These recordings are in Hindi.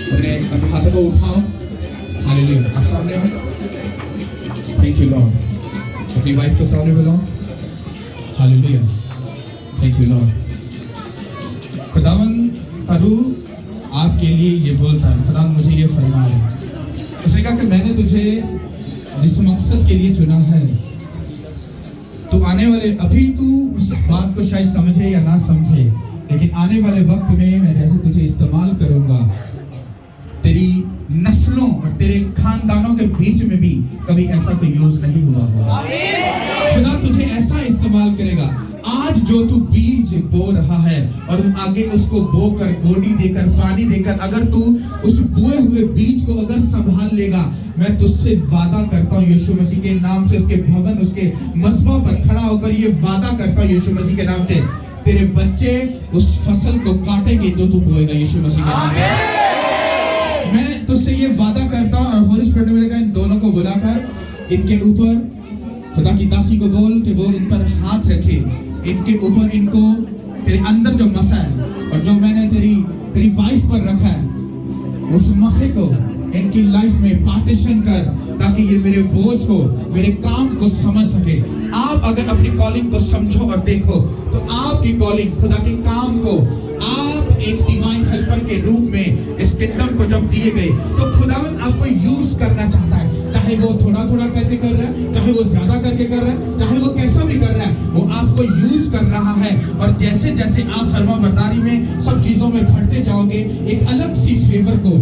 अपने हाथों को उठाओ। हालेलुया। आप सामने हो। Thank you Lord. अपनी वाइफ को सामने बुलाओ। हालेलुया। Thank you Lord. खुदावन प्रभु आपके लिए ये बोलता है, खुदावन मुझे ये फरमा है, उसने कहा कि मैंने तुझे जिस मकसद के लिए चुना है, तो आने वाले, अभी तू उस बात को शायद समझे या ना समझे, लेकिन आने वाले वक्त में मैं जैसे तुझे इस्तेमाल करूंगा, तेरी नस्लों और तेरे खानदानों के बीच में भी कभी ऐसा कोई यूज नहीं हुआ होगा। खुदा तुझे ऐसा इस्तेमाल करेगा। आज जो तू बीज बो रहा है और आगे उसको बोकर, गोडी देकर, पानी देकर, अगर तू उस बोए हुए बीज को अगर संभाल लेगा, मैं तुझसे वादा करता हूँ यीशु मसीह के नाम से, उसके भवन, उसके मस्बा पर खड़ा होकर ये वादा करता हूँ यीशु मसीह के नाम से, तेरे बच्चे उस फसल को काटेंगे जो तू बोएगा यीशु मसीह के नाम से। मैं तुझसे ये वादा करता हूँ। और होली स्पिरिट ने कहा इन दोनों को बुलाकर इनके ऊपर, खुदा की दासी को बोल कि वो इन पर हाथ रखे, इनके ऊपर, इनको तेरे अंदर जो मसा है और जो मैंने तेरी वाइफ पर रखा है, उस मसे को इनकी लाइफ में पार्टीशन कर, ताकि ये मेरे बोझ को, मेरे काम को समझ सके। आप अगर अपनी कॉलिंग को समझो और देखो, तो आपकी कॉलिंग, खुदा के काम को, आप एक डिवाइन हेल्पर के रूप में इस किंगडम को जब दिए गए, तो खुदावन आपको यूज करना चाहता है। चाहे वो थोड़ा थोड़ा करके कर रहा है, चाहे वो ज्यादा करके कर रहा है, चाहे वो कैसा भी कर रहा है, वो आपको यूज कर रहा है। और जैसे जैसे आप फरमाबरदारी में सब चीजों में बढ़ते जाओगे, एक अलग सी फेवर को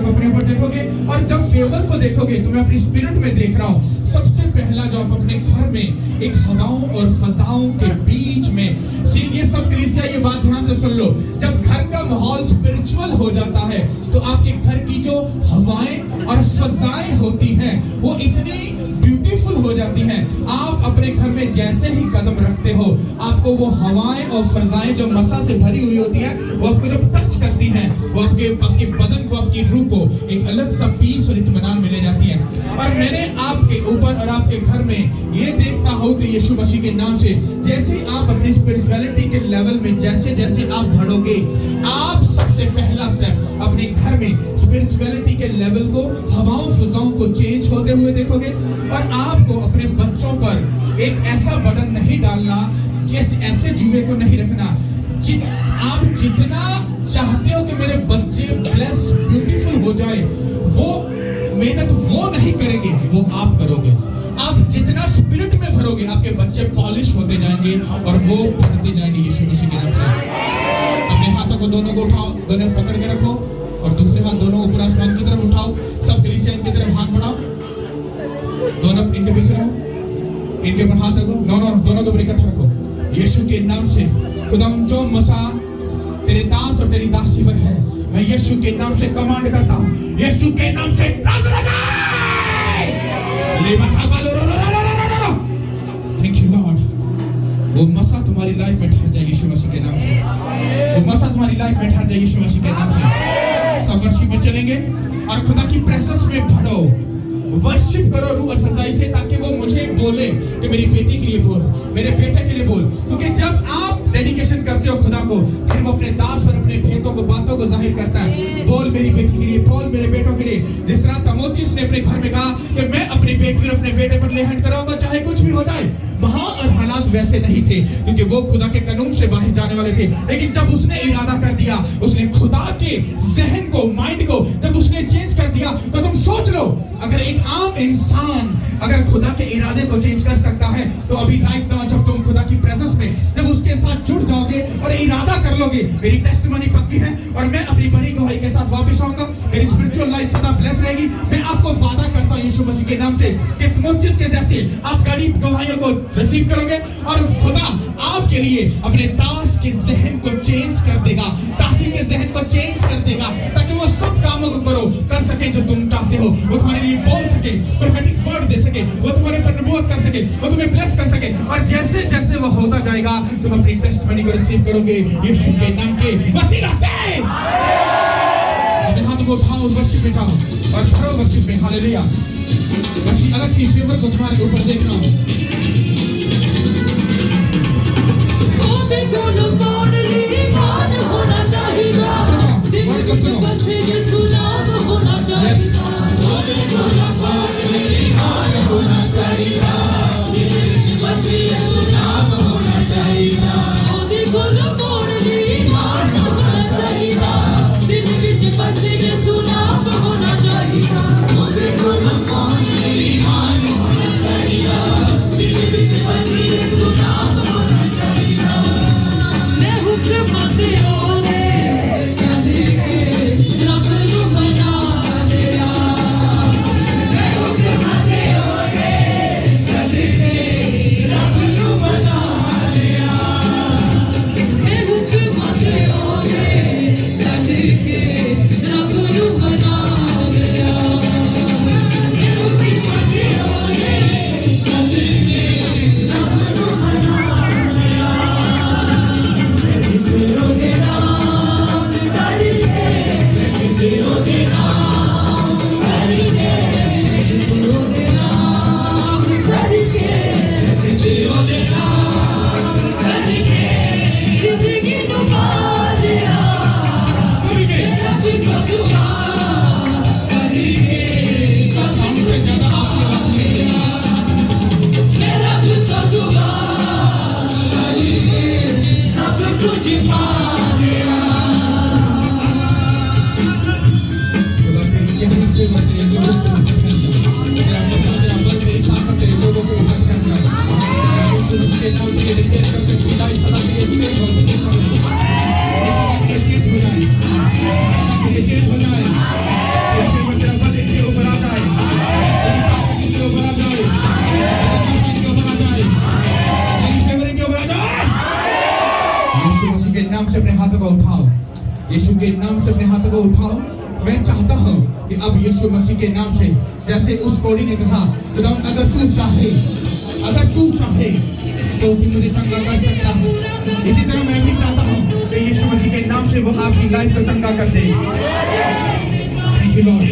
अपने ऊपर देखोगे। और जब फेवर को देखोगे, तो मैं अपनी स्पिरिट में देख रहा हूँ, सबसे पहला जो आप अपने घर में एक हवाओं और फजाओं के बीच में, ये सब कलीसिया ये बात ध्यान से सुन लो, जब घर का माहौल स्पिरिचुअल हो जाता है, तो आपके घर की जो हवाएं और फजाएं होती हैं, वो इतनी ब्यूटीफुल हो जाती हैं। आप अपने घर में जैसे ही कदम रखते हो, आपको वो हवाएं और फजाएं जो मसा से भरी हुई होती है, वो आपको जब टच करती हैं, वो आपके बदन को, आपकी रूह को एक अलग सा पीस और इत्मीनान मिले जाती है। और मैंने आपके ऊपर और आपके घर में ये देखता हूँ कि यीशु मसीह के नाम से, जैसे आप अपनी स्पिरिचुअलिटी के लेवल में जैसे जैसे आप बढ़ोगे, आप सबसे पहला स्टेप अपने घर में स्पिरिचुअलिटी के लेवल को, हवाओं फजाओं को चेंज होते हुए देखोगे। और आपको अपने बच्चों पर एक ऐसा बर्डन नहीं डालना कि ऐसे जुए को नहीं रखना। आप जितना चाहते हो कि मेरे बच्चे ब्लेस, ब्यूटीफुल हो जाए, वो मेहनत वो नहीं करेंगे, वो आप करोगे। आप जितना स्पिरिट में भरोगे, आपके बच्चे पॉलिश होते जाएंगे और वो बढ़ते जाएंगे यीशु मसीह के नाम से। अपने हाथों को दोनों को उठाओ, दोनों पकड़ के रखो, और दूसरे हाथ दोनों ऊपर आसमान की तरफ उठाओ। सब कलीसिया इनकी तरफ हाथ बढ़ाओ, दोनों इनके पीछे रहो, इनके ऊपर हाथ रखो, दोनों को ऊपर इकट्ठा रखो यीशु के नाम से। खुदावन जो मसा तेरे दास और तेरी दासी पर है, मैं यीशु के नाम से कमांड करता हूँ, यीशु के नाम से थैंक यू लॉर्ड। वो मसा तुम्हारी लाइफ में ठहर जाए यीशु मसीह के नाम से। वो मसा तुम्हारी लाइफ में ठहर जाए यीशु मसीह के नाम से। सब वर्शिप में चलेंगे और खुदा की प्रेजेंस में बढ़ो, वर्शिप करो रूह और सच्चाई से, ताकि वो मुझे बोले कि मेरी बेटी के लिए बोल, मेरे बेटे के लिए बोल। क्योंकि जब आप डेडिकेशन करते हो खुदा को, फिर वो अपने दास पर अपने भेदों को, बातों को जाहिर करता है। बोल मेरी बेटी के लिए, बोल मेरे बेटों के लिए। जिस तरह तीमुथियुस ने अपने घर में कहा कि मैं अपनी बेटी और अपने बेटे पर ले हैंड कराऊंगा, चाहे कुछ भी हो जाए। माहौल और हालात वैसे नहीं थे, क्योंकि वो खुदा के कानून से बाहर जाने वाले थे। लेकिन जब उसने इरादा कर दिया, उसने खुदा के जहन को, माइंड को जब उसने चेंज कर दिया, तो तुम सोच लो, अगर एक आम इंसान अगर खुदा के इरादे को चेंज कर सकता है, तो अभी राइट नाउ जब तुम खुदा की प्रेजेंस में जब उसके साथ जुड़ जाओगे और इरादा कर लोगे, मेरी टेस्टिमनी पक्की है और मैं अपनी बड़ी गवाही के साथ वापस आऊंगा, मेरी स्पिरिचुअल लाइफ सदा ब्लेस रहेगी। मैं आपको वादा करता हूं यीशु मसीह के नाम से कि तीमुथियुस के जैसे आप गरीब गवाहियों को रिसीव करोगे, और खुदा आपके लिए अपने दास के जहन को चेंज कर देगा, दासी के जहन को चेंज कर देगा, ताकि वो सब कामों को कर सके जो तुम चाहते हो। वो तुम्हारे लिए बोल सके, प्रोफेटिक वर्ड दे सके, वो तुम्हारे पर नबूवत कर सके, वो तुम्हें ब्लेस कर सके। और जैसे जैसे वो होता जाएगा, तुम अपनी टेस्टमनी को रिसीव करोगे यीशु के नाम के वसीला से। अपने हाथों को उठाओ, वर्शिप में जाओ और करो वर्शिप में। हालेलुया। बस की अलग सी फेवर को तुम्हारे ऊपर देखना हो। सुनो, वर्ड को सुनो। यस, यीशु के नाम से अपने हाथों को उठाओ। मैं चाहता हूं कि अब यीशु मसीह के नाम से, जैसे उस कोड़ी ने कहा, खुदावन अगर तू चाहे तो तू मुझे चंगा कर सकता है। इसी तरह मैं भी चाहता हूं कि यीशु मसीह के नाम से वो आपकी लाइफ को चंगा कर दे। Thank you Lord.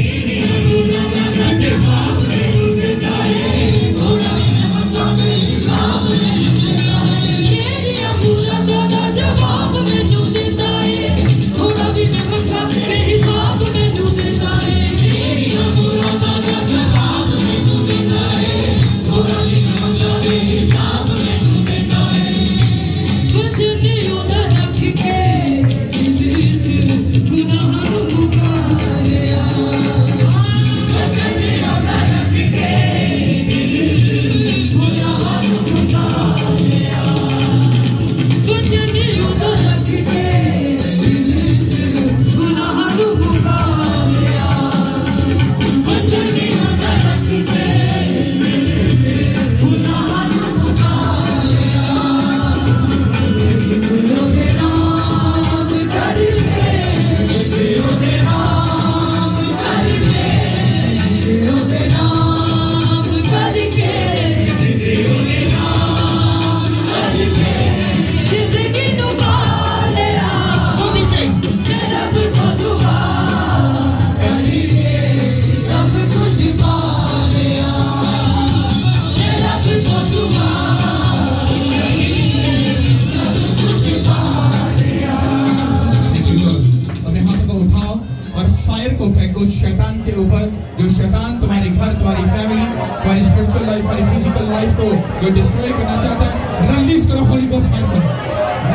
शैतान के ऊपर, जो शैतान तुम्हारे घर, तुम्हारी फैमिली, तुम्हारी स्पिरिचुअल लाइफ, तुम्हारी फिजिकल लाइफ को जो डिस्ट्रॉय करना चाहता है, रिलीज करो होली गोस्ट फायर को,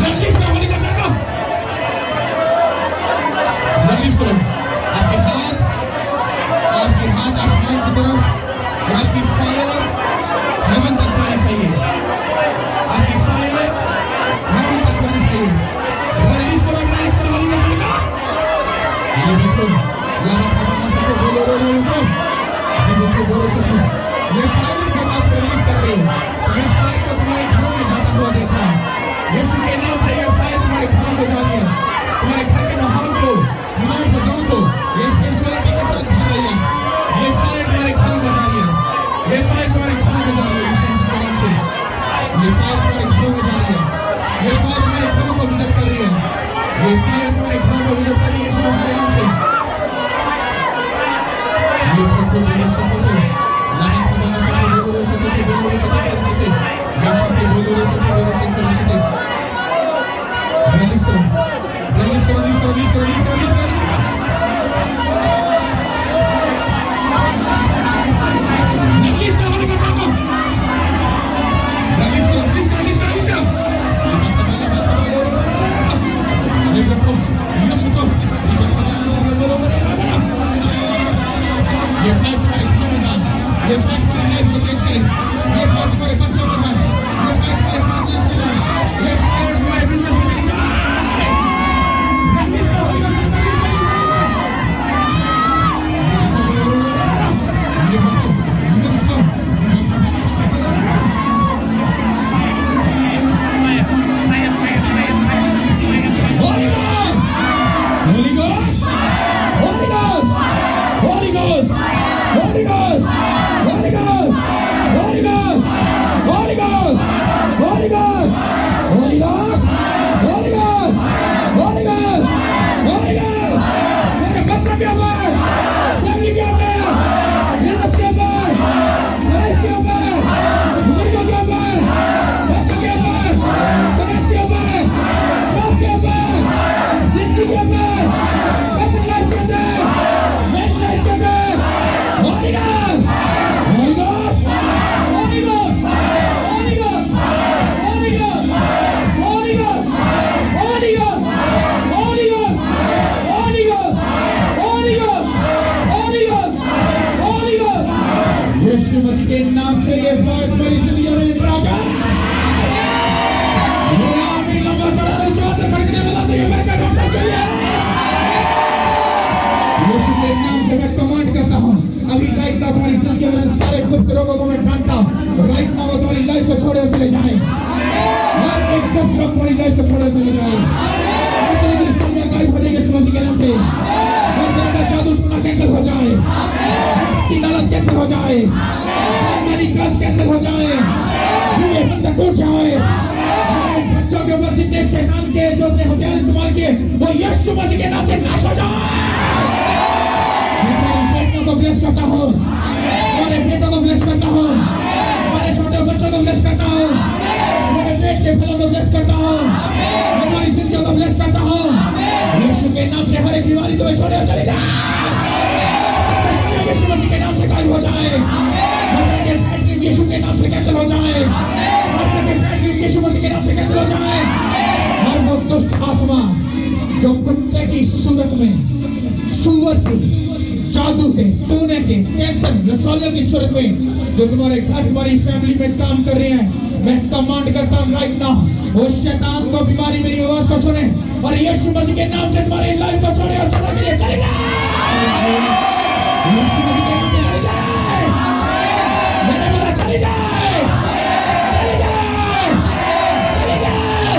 रिलीज करो होली गोस्ट फायर को, रिलीज करो। आपके हाथ आसमान की तरफ और आपकी फायर हेवन तक जानी चाहिए, आपकी फायर हेवन तक जानी चाहिए। रिलीज करो होली गोस्ट फायर का। ये देखो ये फायर जब आप रिलीज कर रहे हो, इस फायर को तुम्हारे घरों में जाता हुआ देख रहा हूं। ये ये फायर तुम्हारे घरों को विजिट करें यीशु मसीह के नाम से। ये प्रभु बोलो सकते लगा खबरों से बोलो सकते यीशु के बोलो सकते रिलीज करो रिलीज करो रिलीज करो रिलीज करो रिलीज करो रिलीज करो रिलीज करो होली गॉस्ट को रिलीज करो रिलीज करो रिलीज करो ये रखो यीशु को ये फाइट तुम्हारे घरों में जाए, ये फाइट तुम्हारे लाइफ को चेंज करे, ये फाइट तुम्हारे बच्चों में जाए, ये फाइट तुम्हारे फाइनेंस में जाए, ये फाइट तुम्हारे बिजनेस में जाए। रिलीज करो होली गॉस्ट ये रखो यीशु को Holy Ghost! Holy Ghost! Holy Ghost! Holy Ghost! Holy Ghost! Holy Ghost! Holy Ghost! Holy Ghost! Holy Ghost! Holy Ghost! Holy Ghost! Holy Ghost! मेरे बच्चों के ऊपर, फैमिली के ऊपर, बिजनेस के ऊपर, लाइफ के ऊपर, बुजुर्गों के ऊपर, बच्चों के ऊपर, फाइनेंस के ऊपर, जॉब के ऊपर, जिंदगी के ऊपर, पर्सनल लाइफ के अंदर, मैरिज लाइफ के अंदर, holy ghost, holy ghost, holy ghost, holy ghost, holy ghost, holy ghost, holy ghost, holy ghost, holy ghost, holy ghost, holy ghost, holy ghost. यीशु मसीह के नाम से ये फाइट मेरी जिंदगी में निकला। ये आमीन लंबा चढ़ा रहे चाहते खड़कने वाला तो ये मेरे का नाम सबके लिए। यीशु के नाम से मैं कमांड करता हूँ अभी राइट नाउ तुम्हारी जिंदगी में सारे गुप्त रोगों को मैं डांटता हूँ। राइट नाउ वो तुम्हारी लाइफ को छोड़े और चले जाए। हर एक गुप्त रोग तुम्हारी लाइफ को छोड़े और चले जाए। हर तरह की समस्या गायब हो जाएगी यीशु मसीह के नाम से। हर तरह का जादू टूना कैंसिल हो जाए, हट्टी लालच कैंसिल हो जाए, मेरी कर्ज कैंसिल हो जाए, जुए बंधन टूट जाए। बच्चों के ऊपर जितने शैतान के जो अपने हथियार इस्तेमाल किए वो यीशु मसीह के नाम से नाश हो जाए। हमारे बेटों को ब्लेस करता हूँ, हमारे बेटों को ब्लेस करता हूँ, हमारे छोटे बच्चों को ब्लेस करता हूँ, हमारे पेट के फलों को ब्लेस करता हूँ, हमारी जिंदगी को ब्लेस करता हूँ। यीशु के नाम से हर एक बीमारी तुम्हें छोड़े और चले जाए। यीशु मसीह के नाम से गायब हो जाए। यीशु के नाम से कैंसिल हो जाए। यीशु मसीह के नाम से कैंसिल हो जाए। हर वो दुष्ट आत्मा जो कुत्ते की सूरत में, सुअर की, जादू के, टूने के, कैंसर, रसौलियों की सूरत में जो तुम्हारे घर, तुम्हारी फैमिली में काम कर रहे हैं, मैं कमांड करता हूँ राइट नाउ वो शैतान को बीमारी मेरी आवाज को सुने और यीशु मसीह के नाम से तुम्हारी लाइफ को छोड़े और सदा के लिए चले जाए। यीशु मसीह के नाम से चले जाए। मैंने बोला चले जाए, चले जाए, चले जाए।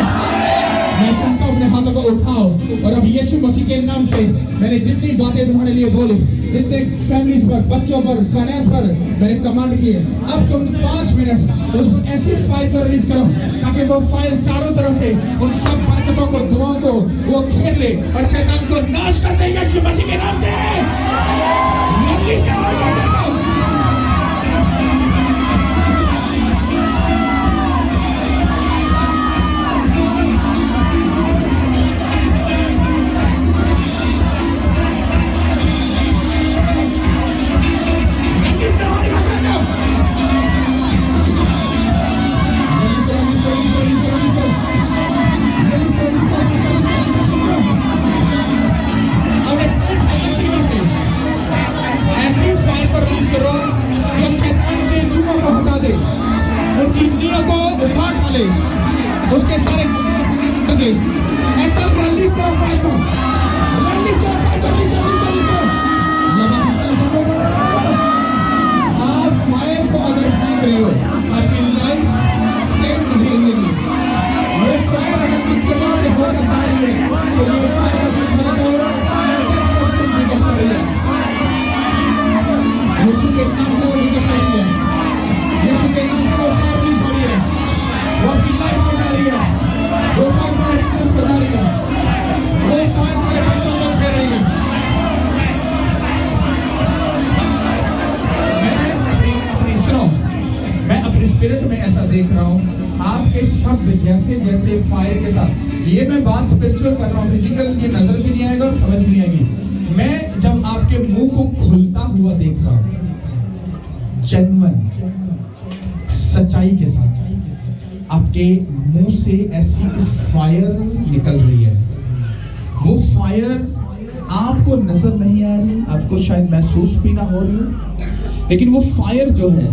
मैं चाहता हूँ अपने हाथों को उठाओ और अब यीशु मसीह के नाम से मैंने जितनी बातें तुम्हारे लिए बोली, जितने फैमिलीज पर, बच्चों पर, फाइनेंस पर मैंने कमांड किए, अब तुम 5 मिनट उसको ऐसी फायर को रिलीज करो ताकि वो फायर चारों तरफ से उन सब बरकतों को, दुआओं को वो घेर ले और शैतान को नाश कर दे यीशु मसीह के नाम से। रिलीज करो उसके सारे ऐसा रिलीज करो फायर को, रिलीज करो फायर को, रिलीज करो। आप फायर को अगर पीक रहे हो आपकी लाइफ सेम नहीं रहेगी। ये फायर अगर मुकदमा से होकर जा रही है तो ये फायर अपने घर को निकल कर रही है। यीशु के नाम से वो निकल कर रही है। यीशु के नाम से वो फायर रिलीज हो रही है। वो आपकी लाइफ बता रही है, वो फाइट में बता रही है। मैं बात स्पिरिचुअल कर रहा हूँ, फिजिकल ये नजर भी नहीं आएगा, समझ भी नहीं आएगी। मैं जब आपके मुंह को खुलता हुआ देख रहा हूँ, जेन्युइन सच्चाई के साथ आपके मुंह से ऐसी फायर निकल रही है। वो फायर आपको नजर नहीं आ रही, आपको शायद महसूस भी ना हो रही, लेकिन वो फायर जो है,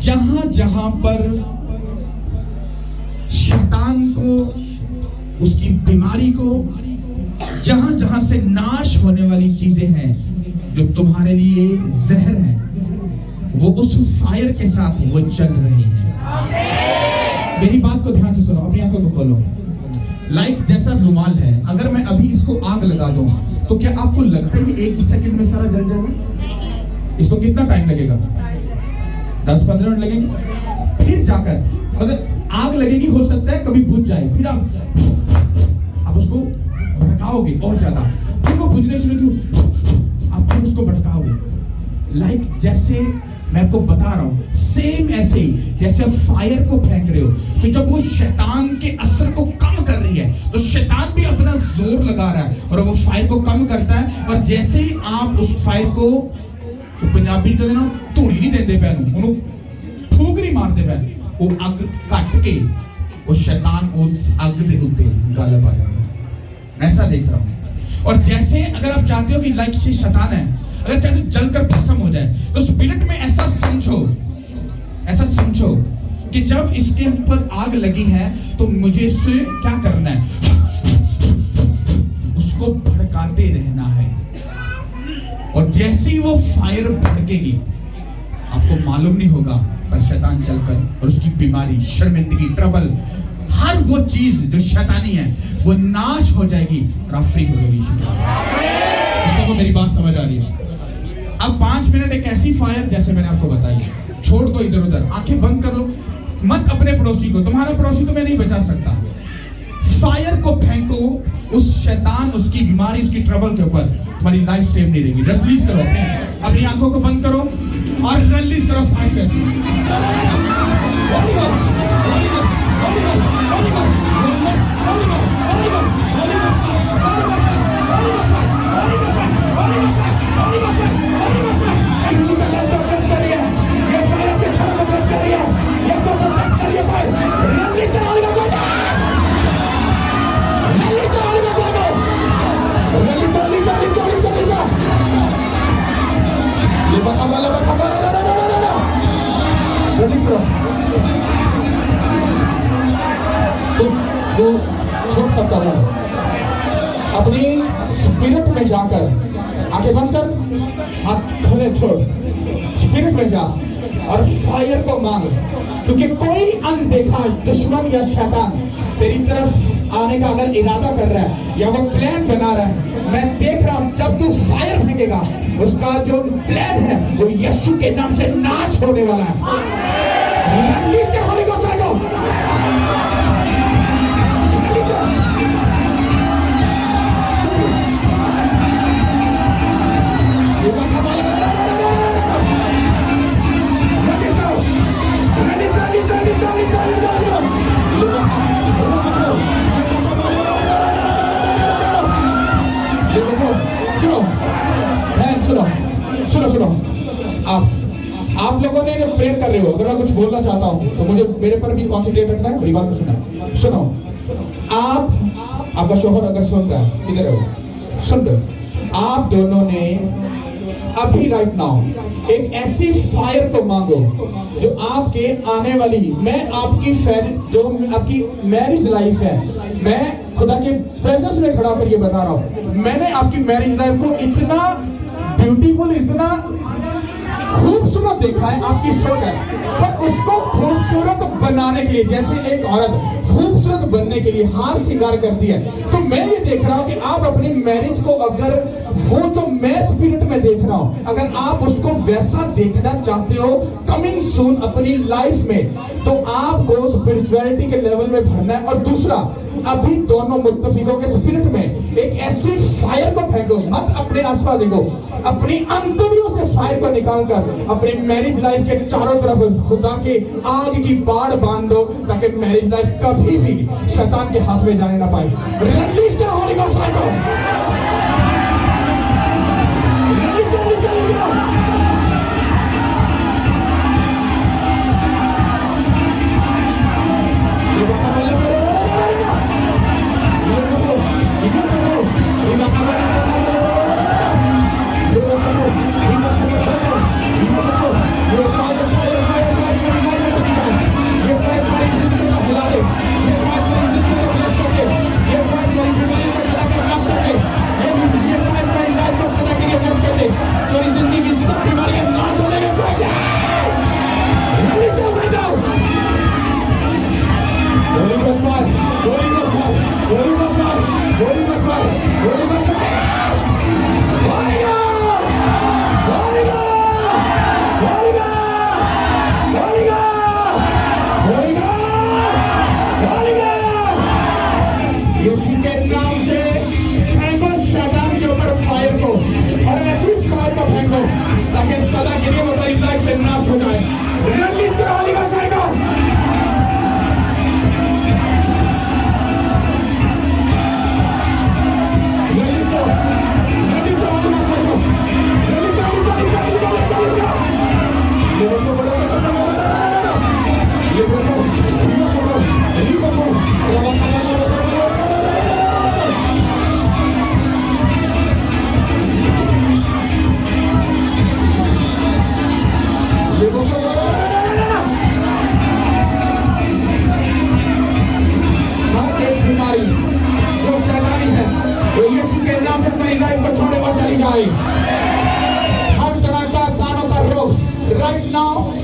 जहां जहां पर शैतान को, उसकी बीमारी को, जहां जहां से नाश होने वाली चीजें हैं जो तुम्हारे लिए जहर है, वो उस फायर के साथ वो चल रही है। मेरी बात को ध्यान से सुनो, अपनी आंखों को खोलो। लाइट जैसा रुमाल है, अगर मैं अभी इसको आग लगा दूं तो क्या आपको लगता है कि एक सेकंड में सारा जल जाएगा? इसको कितना टाइम लगेगा? 10-15 मिनट लगेंगे। फिर जाकर अगर आग लगेगी, हो सकता है कभी बुझ जाए, फिर आप उसको भड़काओगे और ज्यादा, फिर वो बुझने शुरू क्यों, आप फिर उसको भड़काओगे। लाइक जैसे मैं आपको बता रहा हूं, सेम ऐसे ही जैसे आप फायर को फेंक रहे हो, तो जब वो शैतान के असर को कम कर रही है, तो शैतान भी अपना जोर लगा रहा है और वो फायर को कम करता है। और जैसे ही आप उस फायर को, पंजाबी कहते ना, धूड़ी नहीं देते पैनू, उन्होंने ठूकरी मारते पैन, वो अग कट के वो शैतान उस अग के उत्ते गल पा जाता है। ऐसा देख रहा हूं। और जैसे अगर आप चाहते हो कि लाइक से शैतान है, अगर चाहते हो जलकर भस्म हो जाए, तो स्पिरिट में ऐसा समझो कि जब इसके ऊपर आग लगी है तो मुझे इससे क्या करना है, उसको भड़काते रहना है। और जैसे ही वो फायर भड़केगी, आपको मालूम नहीं होगा, पर शैतान चलकर और उसकी बीमारी, शर्मिंदगी, ट्रबल, हर वो चीज जो शैतानी है वो नाश हो जाएगी और आप फ्री हो जाओगे। तो मेरी बात समझ आ रही है? अब 5 मिनट एक ऐसी फायर जैसे मैंने आपको बताई, छोड़ दो इधर उधर, आंखें बंद कर लो, मत अपने पड़ोसी को, तुम्हारा पड़ोसी तुम्हें नहीं बचा सकता, फायर को फेंको उस शैतान, उसकी बीमारी, उसकी ट्रबल के ऊपर, तुम्हारी लाइफ सेव नहीं रहेगी। जस्ट रिलीज करो, अपनी आंखों को बंद करो और रिलीज करो फायर वो छोड़ सकता हूँ। अपनी स्पिरिट में जाकर, आंखें बंद कर, हाथ खोले, छोड़, स्पिरिट में जा और फायर को मांग, क्योंकि कोई अनदेखा दुश्मन या शैतान तेरी तरफ आने का अगर इरादा कर रहा है या वो प्लान बना रहा है, मैं देख रहा हूं जब तू फायर फेंकेगा, उसका जो प्लान है वो यीशु के नाम से नाश होने वाला है। रिलीज कर होली गोस्ट को, सुनो, आप लोगों ने प्रेयर कर रहे हो, अगर मैं कुछ बोलना चाहता हूँ तो मुझे मेरे पर भी कॉन्सेंट्रेट रखना है। मेरी बात को सुनो। आपका शोहर अगर सुन रहा है, किधर है वो, सुन रहे, आप दोनों ने अभी राइट नाउ एक ऐसी फायर को मांगो जो आपके आने वाली, मैं आपकी जो आपकी मैरिज लाइफ है, मैं खुदा के प्रेजेंस में खड़ा कर ये बता रहा हूँ, मैंने आपकी मैरिज लाइफ को इतना ब्यूटीफुल, इतना खूबसूरत देखा है, आपकी सोच है, पर उसको खूबसूरत बनाने के लिए, जैसे एक औरत खूबसूरत बनने के लिए हार श्रृंगार करती है, तो मैं ये देख रहा हूँ कि आप अपनी मैरिज को, अगर वो जो मैं स्पिरिट में देख रहा हूँ, अगर आप उसको वैसा देखना चाहते हो कमिंग सून अपनी लाइफ में, तो आपको स्पिरिचुअलिटी के लेवल में भरना है। और दूसरा, अभी दोनों मुत्तफिकों के स्पिरिट में एक ऐसी फायर को फेंको, मत अपने आसपास देखो, अपनी अंतड़ियों से फायर को निकालकर अपने मैरिज लाइफ के चारों तरफ खुदा के आग की बाड़ बांध दो, ताकि मैरिज लाइफ कभी भी शैतान के हाथ में जाने ना पाए। Release the Holi ghost fire को, रिलीज द होली गोस्ट।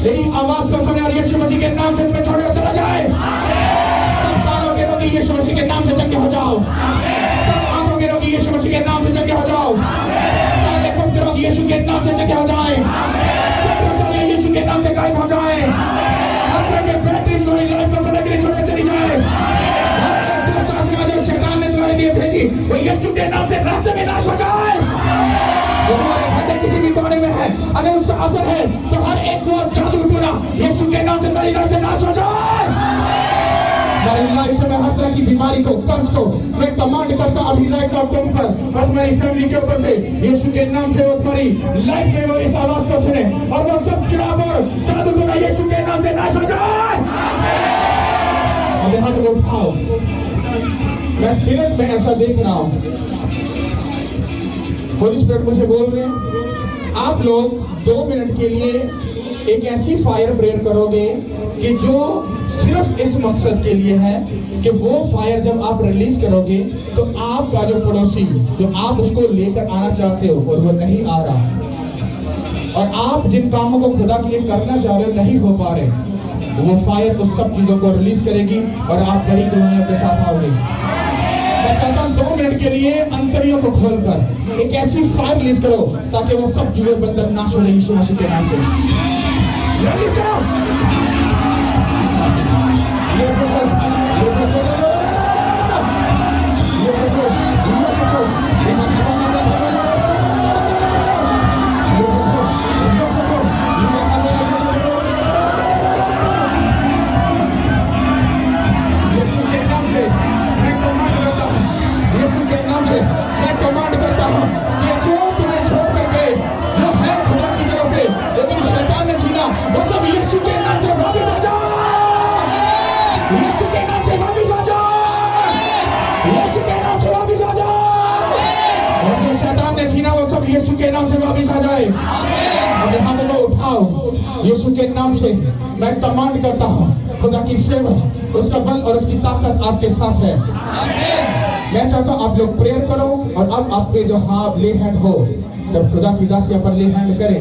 मेरी आवाज को सुने और यीशु मसीह के नाम से तुम्हें छोड़े चला जाए। सब कानों के रोगी यीशु मसीह के नाम से चंगे हो जाओ। सब आंखों के रोगी यीशु मसीह के नाम से चंगे हो जाओ। सारे कुष्ठ रोगी यीशु के नाम से चंगे हो जाए। सब रोग यीशु के नाम से गायब हो जाए। हर तरह के बेहतरीन तुम्हारी लाइफ को सदा के लिए छोड़े चली जाए। जो शैतान ने तुम्हारे लिए भेजी वो यीशु के नाम से रास्ते में नाश हो जाए। तुम्हारे घर किसी भी कोने में है, अगर उसका असर है तो हर एक वो जादू टूना यीशु के नाम से मेरी लाइफ से नाश हो जाए। मेरी लाइफ से मैं हर तरह की बीमारी को, कर्ज को मैं कमांड करता अभी राइट नाउ तुम पर और तुम्हारी फैमिली के ऊपर से यीशु के नाम से वो तुम्हारी लाइफ में वो इस आवाज को सुने और वो सब शराब और जादू टूना यीशु के नाम से नाश हो जाए। अब हाथ को उठाओ। मैं स्पिरिट में ऐसा देख रहा हूँ, होली स्पिरिट मुझे बोल रहे हैं आप लोग 2 मिनट के लिए एक ऐसी फायर प्रेयर करोगे कि जो सिर्फ इस मकसद के लिए है कि वो फायर जब आप रिलीज करोगे तो आपका जो पड़ोसी जो आप उसको लेकर आना चाहते हो और वो नहीं आ रहा और आप जिन कामों को खुदा के लिए करना चाह रहे हो नहीं हो पा रहे, वो फायर उस सब चीजों को रिलीज करेगी और आप बड़ी गवाहियों के साथ आओगे। मैं चाहता हूं 2 मिनट के लिए अंतरियों को खोलकर एक ऐसी फायर रिलीज करो ताकि वो सब जुए बंधन नाश हो जाए यीशु मसीह के नाम से। यीशु के नाम से वापस आ जाए। अपने हाथों को उठाओ। यीशु के नाम से मैं कमांड करता हूँ खुदा की फेवर, उसका बल और उसकी ताकत आपके साथ है। मैं चाहता हूँ आप लोग प्रेयर करो और अब आप पे जो हाथ ले हैंड हो, जब खुदा की दासिया पर ले हैंड करें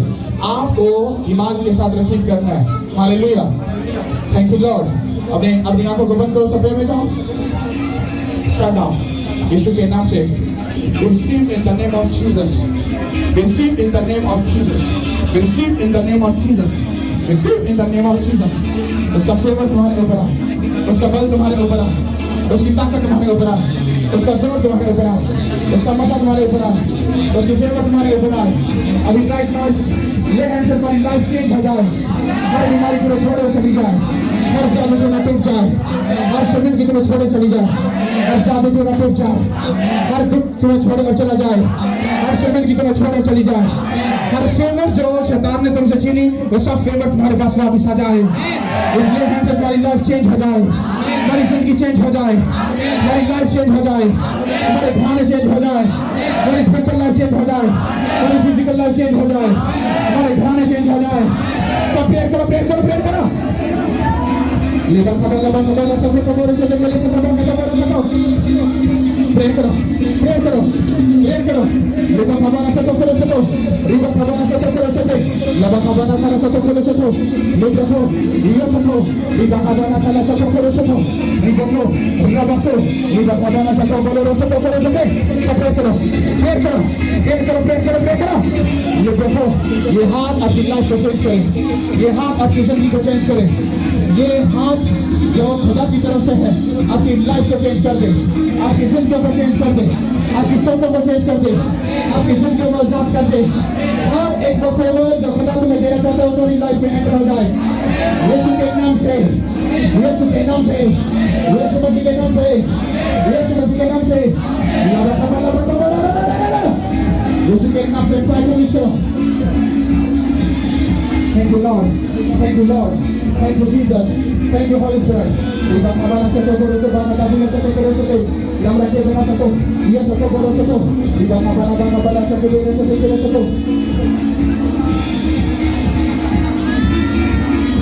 आपको ईमान के साथ रिसीव करना है। Hallelujah, thank you Lord. अपनी आंखों को बंद करो, सफेद में जाओ, स्टार्ट नाउ। यीशु के नाम से receive in the name of Jesus, receive in the name of Jesus, receive in the name of Jesus, receive in the name of Jesus। उसका फेवर तुम्हारे ऊपर आ, उसका बल तुम्हारे ऊपर आ, उसकी ताकत तुम्हारे ऊपर आए, उसका जोर तुम्हारे ऊपर आए, उसका मसा तुम्हारे ऊपर आए, उसकी सेवा तुम्हारे ऊपर आए। अभी राइट नाउ ये हैंड से तुम्हारी लाइफ चेंज हो जाए, हर बीमारी को छोड़े चली जाए, हर जादू को टूट जाए, हर शरीर की तुम्हें छोड़े चली जाए, हर जादू को टूट जाए, हर दुख तुम्हें छोड़कर चला जाए, हर शरीर की तुम्हें छोड़े चली जाए, हर फेवर जो शैतान ने तुमसे छीनी वो सब फेवर तुम्हारे पास वापस आ जाए। इसलिए हैंड से तुम्हारी लाइफ चेंज हो जाए, तुम्हारी जिंदगी चेंज हो जाए, तुम्हारी लाइफ चेंज हो जाए, तुम्हारे खाने चेंज हो जाए, तुम्हारी स्पिरिचुअल लाइफ चेंज हो जाए, तुम्हारी फिजिकल लाइफ चेंज हो जाए, तुम्हारे खाने चेंज हो जाए। सब प्रेयर करो, प्रेयर करो, प्रेयर करो। लेकर खबर लगा खबर लगा सब कबर से पहले से खबर में खबर लगाओ, प्रेयर करो, प्रेयर करो, प्रेयर करो। लेकर खबर से तो करो से तो लेकर खबर से तो करो से लगा खबर से तो करो से तो लेकर हो ये से तो लेकर खबर से तो करो से तो लेकर हो रबा से लेकर खबर से तो करो से तो प्रेयर करो, प्रेयर करो, प्रेयर करो, प्रेयर करो, प्रेयर करो। ये देखो ये हाथ आपकी लाइफ को चेंज करे, ये हाथ आपकी जिंदगी को चेंज करे, ये हाथ जो खुदा की तरफ से है आपकी लाइफ को चेंज कर दे, आपकी जिंदगी को चेंज कर दे, आपकी सोचों को चेंज कर दे, आपकी जिंदगी को आजाद कर दे। हर एक वो फेवर जो खुदा तुम्हें देना चाहता है तुम्हारी लाइफ में एंटर हो जाए। यीशु के नाम से, यीशु के नाम से, यीशु मसीह के नाम से, यीशु मसीह के नाम से, यीशु के नाम से fight Yeshu. Thank you Lord, thank you Lord, thank you Jesus, thank you Holy Spirit. Iba kabana satu guru tu bana kabina satu guru tu, yang lagi bana satu, dia satu guru tu, iba kabana bana satu guru tu.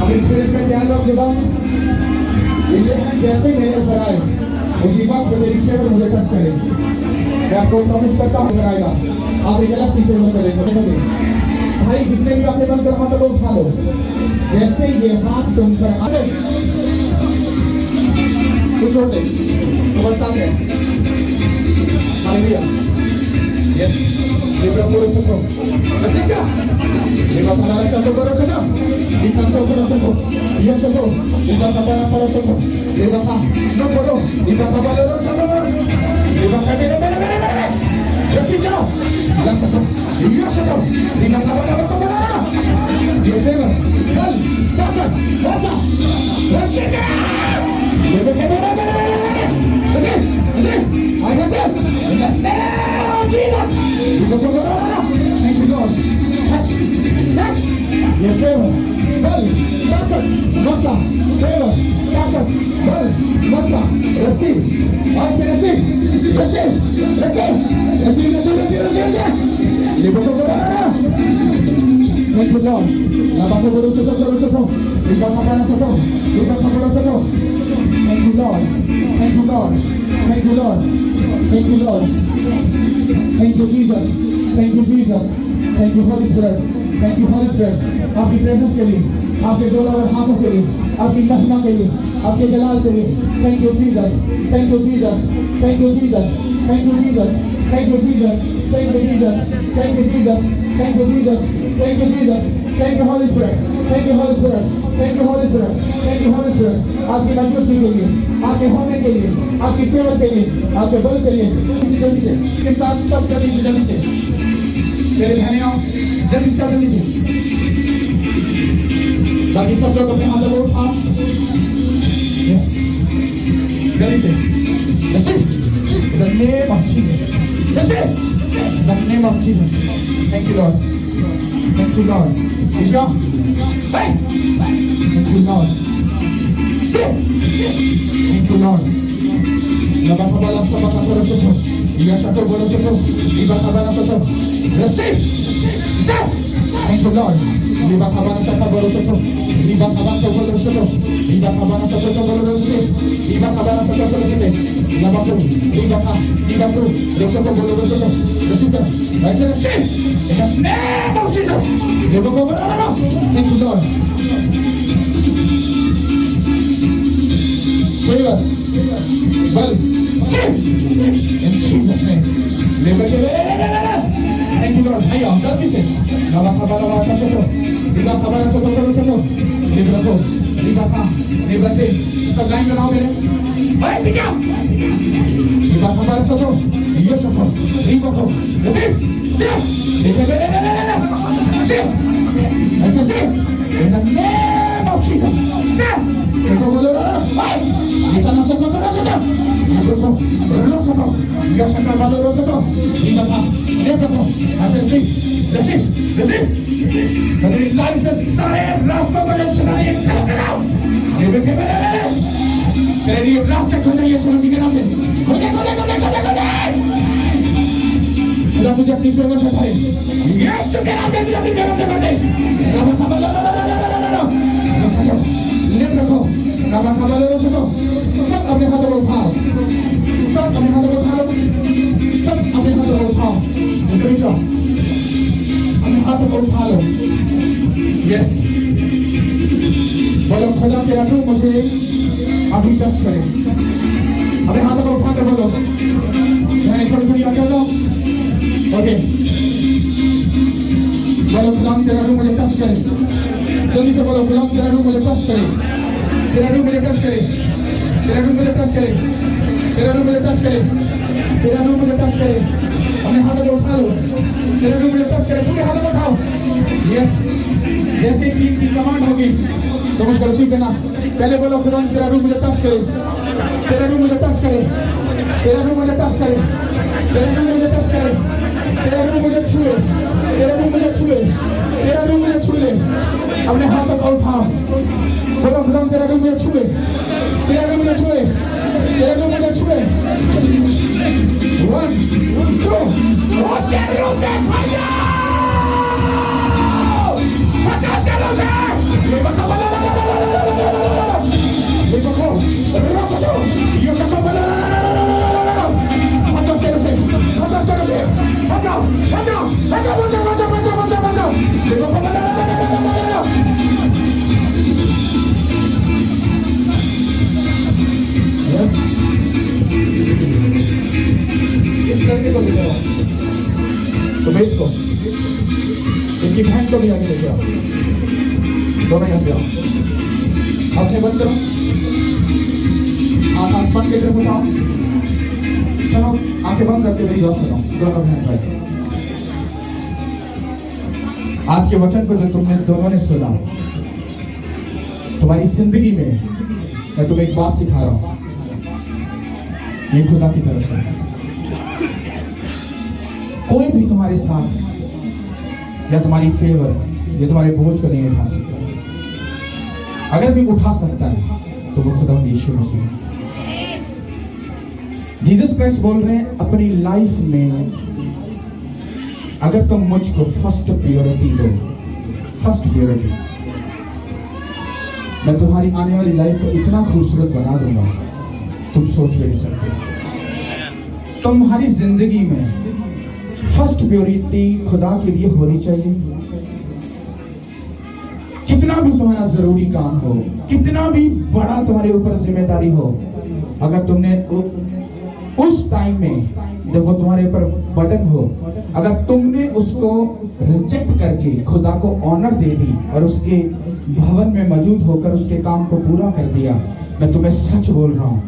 अभी स्पिरिट में ध्यान रख जब ये जैसे मेरे ऊपर आए उसी बात को मेरी सेवा मुझे टच करे। मैं आपको प्रॉमिस करता हूँ कराएगा, आप एक अलग सीखे में करेंगे। भाई जितने भी आपने बंद करा तो उठा लो, जैसे ये हाथ तुम पर आए कुछ होते समझता है। हालेलुया, यस ये प्रभु को सुनो, ऐसे क्या ये बात हमारे साथ तो करो सुनो, ये काम सब करो सुनो, ये सुनो, ये बात हमारा करो सुनो, ये बात न करो, ये बात हमारा करो सुनो, ये बात मेरे ऐसे जाओ, ये सुनो, ये सुनो, ये बात हमारा करो सुनो, ये सेवा, कल, ताकत, वैसा, वैसे क्या, ये तो क्या ऐसे, I got it, in the name of Jesus. Thank you Lord. Touch. Yes, favor. Bal. Takat. Masa. Favor. Takat. Bal. Masa. Receive. I say receive. Receive. Thank you Lord. Nabako guru soto. Iba kabana soto. Iba kabana soto. Thank you Lord. Thank you Lord. Thank you Lord. Thank you Lord. Thank you Jesus. Thank you Jesus. Thank you Holy Spirit. Thank you Holy Spirit. आपकी प्रेजेंस के लिए, आपके जोड़ा और हाथों के लिए, आपकी महिमा के लिए, आपके जलाल के लिए। Thank you Jesus. Thank you Jesus. Thank you Jesus. Thank you Jesus. Thank you Jesus. Thank you Jesus. Thank you Jesus. Thank you Jesus. Thank you Jesus. Thank you Holy Spirit. Thank you Holy Spirit. Thank you Holy Spirit. Thank you Holy Spirit. आपकी मजबूती के लिए, आपके होने के लिए, आपकी सेवा के लिए, आपके बल के लिए, जल्दी से के साथ सब जल्दी से मेरे बहनियों जल्दी से बाकी सब लोग अपने हाथों को उठाओ। यस जल्दी से the name of Jesus. That's it. The name of Jesus. Thank you Lord. Thank you Lord. Isha. Hey. Thank you Lord. Thank you Lord. Laba kabala sabaka toro soto. Iya satu bolo soto. Iba kabala soto. Receive. Thank you Lord. Iba kabala sata bolo soto. Iba kabala bolo soto. Iba kabala sata bolo soto. Iba kabala sata bolo soto. Laba ko. Iba ko. Soto bolo soto. Receive. Right. Receive. In the name of Jesus. Iba ko. Thank you Lord. Favor. Well, in Jesus' name. Thank you Lord. Ayo, jump this. Laba kabala soto. Iba kabala soto bolo soto. Lip रखो, लिप रखा, लिप रखे, सब लाइन बनाओ मेरे, अरे पीछे आओ, लिप रखा बार सको, ये सको, लिप रखो, ऐसे, ऐसे, in the name of Jesus, देखो बोलो, निकालना सको तो ना सको, लिप रखो, रो सको, ये शक्कर वालों रो सको, लिप रखो, ऐसे, ऐसे, मेरी लाइफ से सारे रास्तों को चलाने कराओ, तेरी रास्ते खोले ये सुनो के नाम पे, खोले, खुदा मुझे अपनी सेवा से भरे, यीशु के नाम से अपनी सेवा से भरे, रामा खबर लो सको, लेट रखो, रामा खबर लो सको, सब अपने हाथों को उठाओ, सब अपने हाथों को उठाओ, सब अपने हाथों को उठाओ, देखो अपने हाथों को उठा लो, यस, बोलो खुदा तेरा रूह मुझे अभी टच करे, अपने हाथों को उठा के बोलो, मैं थोड़ी आगे लो, ओके, बोलो खुदा तेरा रूह मुझे टच करे, जल्दी से बोलो खुदा तेरा रूह मुझे टच करे, तेरा रूह मुझे टच करे, तेरा रूह मुझे टच करे, तेरा रूह मुझे टच करे, तेरा रूह मुझे टच करे, अपने हाथों को उठा लो, तेरा रूह मुझे टच करे, पूरे हाथों को उठाओ, यस, जैसे टीम की कमांड होगी तो मुझको रिसीव करना, पहले बोलो खुदा तेरा रूह मुझे टच करे, तेरा रूह मुझे टच करे, तेरा रूह मुझे टच करे, तेरा रूह मुझे टच करे, तेरा रूह मुझे छुए, तेरा रूह मुझे छुए, तेरा रूह मुझे छुए, अपने हाथों को उठाओ, बोलो खुदा तेरा रूह मुझे छुए, तेरा रूह मुझे छुए, तेरा रूह मुझे छुए, 1 2 को इसकी बहन को भी आगे लेके आओ, दोनों यहाँ पे आओ, आंखें बंद करो, आसमान की तरफ उठाओ, सुनो, आंखें बंद करके मेरी बात सुनो, दोनों बहन भाई, आज के वचन को जो तुमने दोनों ने सुना, तुम्हारी जिंदगी में मैं तुम्हें एक बात सिखा रहा हूं, ये खुदा की तरफ से, कोई भी तुम्हारे साथ या तुम्हारी फेवर या तुम्हारे बोझ को नहीं उठा सकता, अगर भी उठा सकता है तो वो खुदा यीशु मसीह। जीसस क्राइस्ट बोल रहे हैं अपनी लाइफ में अगर तुम मुझको फर्स्ट प्योरिटी दो, फर्स्ट प्योरिटी, मैं तुम्हारी आने वाली लाइफ को इतना खूबसूरत बना दूंगा तुम सोच भी नहीं सकते। तुम्हारी जिंदगी में फर्स्ट प्योरिटी खुदा के लिए होनी चाहिए। कितना भी तुम्हारा जरूरी काम हो, कितना भी बड़ा तुम्हारे ऊपर जिम्मेदारी हो, अगर तुमने उस टाइम में जब वो तुम्हारे ऊपर बर्डन हो, अगर तुमने उसको रिजेक्ट करके खुदा को ऑनर दे दी और उसके भवन में मौजूद होकर उसके काम को पूरा कर दिया, मैं तुम्हें सच बोल रहा हूँ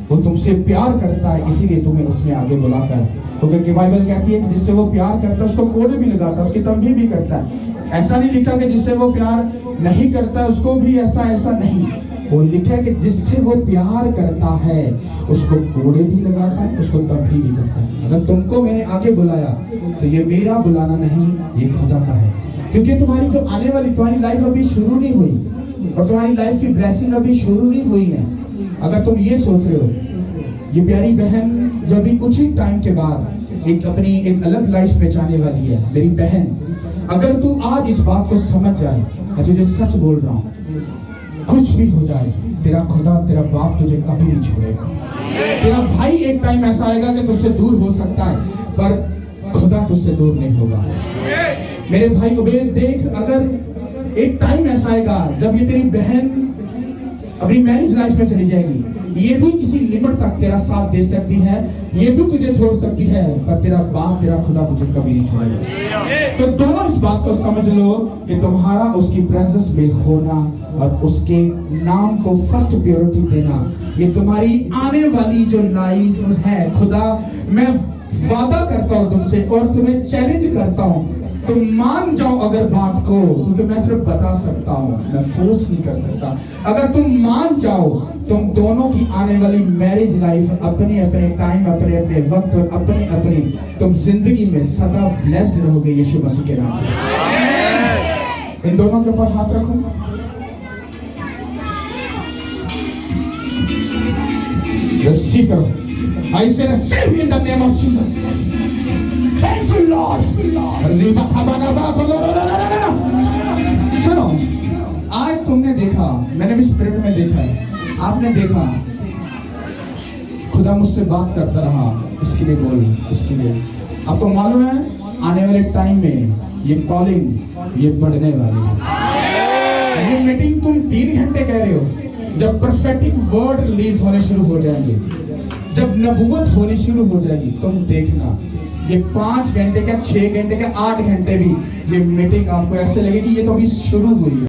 वो तुमसे प्यार करता है, इसीलिए तुम्हें उसमें आगे बुलाकर, क्योंकि बाइबल कहती है कि जिससे वो प्यार करता है उसको कोड़े भी लगाता है, उसकी तंबी भी करता है। ऐसा नहीं लिखा कि जिससे वो प्यार नहीं करता है उसको भी ऐसा नहीं, वो लिखा है कि जिससे वो प्यार करता है उसको कोड़े भी लगाता है, उसको तंबी भी करता है। अगर तुमको मैंने आगे बुलाया तो ये मेरा बुलाना नहीं, ये खुदा का है, क्योंकि तुम्हारी जो आने वाली तुम्हारी लाइफ अभी शुरू नहीं हुई और तुम्हारी लाइफ की ब्लेसिंग अभी शुरू नहीं हुई है। अगर तुम ये सोच रहे हो ये प्यारी बहन जो अभी कुछ ही टाइम के बाद एक अलग लाइफ में जाने वाली है, मेरी बहन, अगर तू आज इस बात को समझ जाए, मैं तुझे सच बोल रहा हूँ, कुछ भी हो जाए तेरा खुदा तेरा बाप तुझे कभी नहीं छोड़ेगा। तेरा भाई एक टाइम ऐसा आएगा कि तुझसे दूर हो सकता है, पर खुदा तुझसे दूर नहीं होगा। मेरे भाई उबैद, देख, अगर एक टाइम ऐसा आएगा जब ये तेरी बहन अपनी मैरिज लाइफ में चली जाएगी, ये भी किसी लिमिट तक तेरा साथ दे सकती है, ये भी तुझे छोड़ सकती है, पर तेरा बाप तेरा खुदा तुझे कभी नहीं छोड़ेगा। तो दोनों इस बात को समझ लो कि तुम्हारा उसकी प्रेजेंस में होना और उसके नाम को फर्स्ट प्रायोरिटी देना, ये तुम्हारी आने वाली जो लाइफ है, खुदा मैं वादा करता हूं तुमसे और तुम्हें चैलेंज करता हूं, तुम मान जाओ अगर बात को, क्योंकि मैं सिर्फ बता सकता हूं, मैं फोर्स नहीं कर सकता। अगर तुम मान जाओ, तुम दोनों की आने वाली मैरिज लाइफ अपने अपने टाइम, अपने अपने वक्त और अपने अपने तुम जिंदगी में सदा ब्लेस्ड रहोगे यीशु मसीह के नाम से। इन दोनों के ऊपर हाथ रखो। रिसीव करो। I say receive in the name of Jesus. Thank you Lord. सुनो, आज तुमने देखा, मैंने भी स्पिरिट में देखा है, आपने देखा खुदा मुझसे बात करता रहा, इसके लिए बोल, इसके लिए। आपको मालूम है आने वाले टाइम में ये कॉलिंग ये बढ़ने वाली है। ये मीटिंग तुम 3 घंटे कह रहे हो, जब प्रोफेटिक वर्ड रिलीज होने शुरू हो जाएंगे, जब नबूवत होनी शुरू हो जाएगी, तुम देखना ये 5 घंटे का, 6 घंटे का, 8 घंटे भी ये मीटिंग आपको ऐसे लगेगी ये तो अभी शुरू हुई है।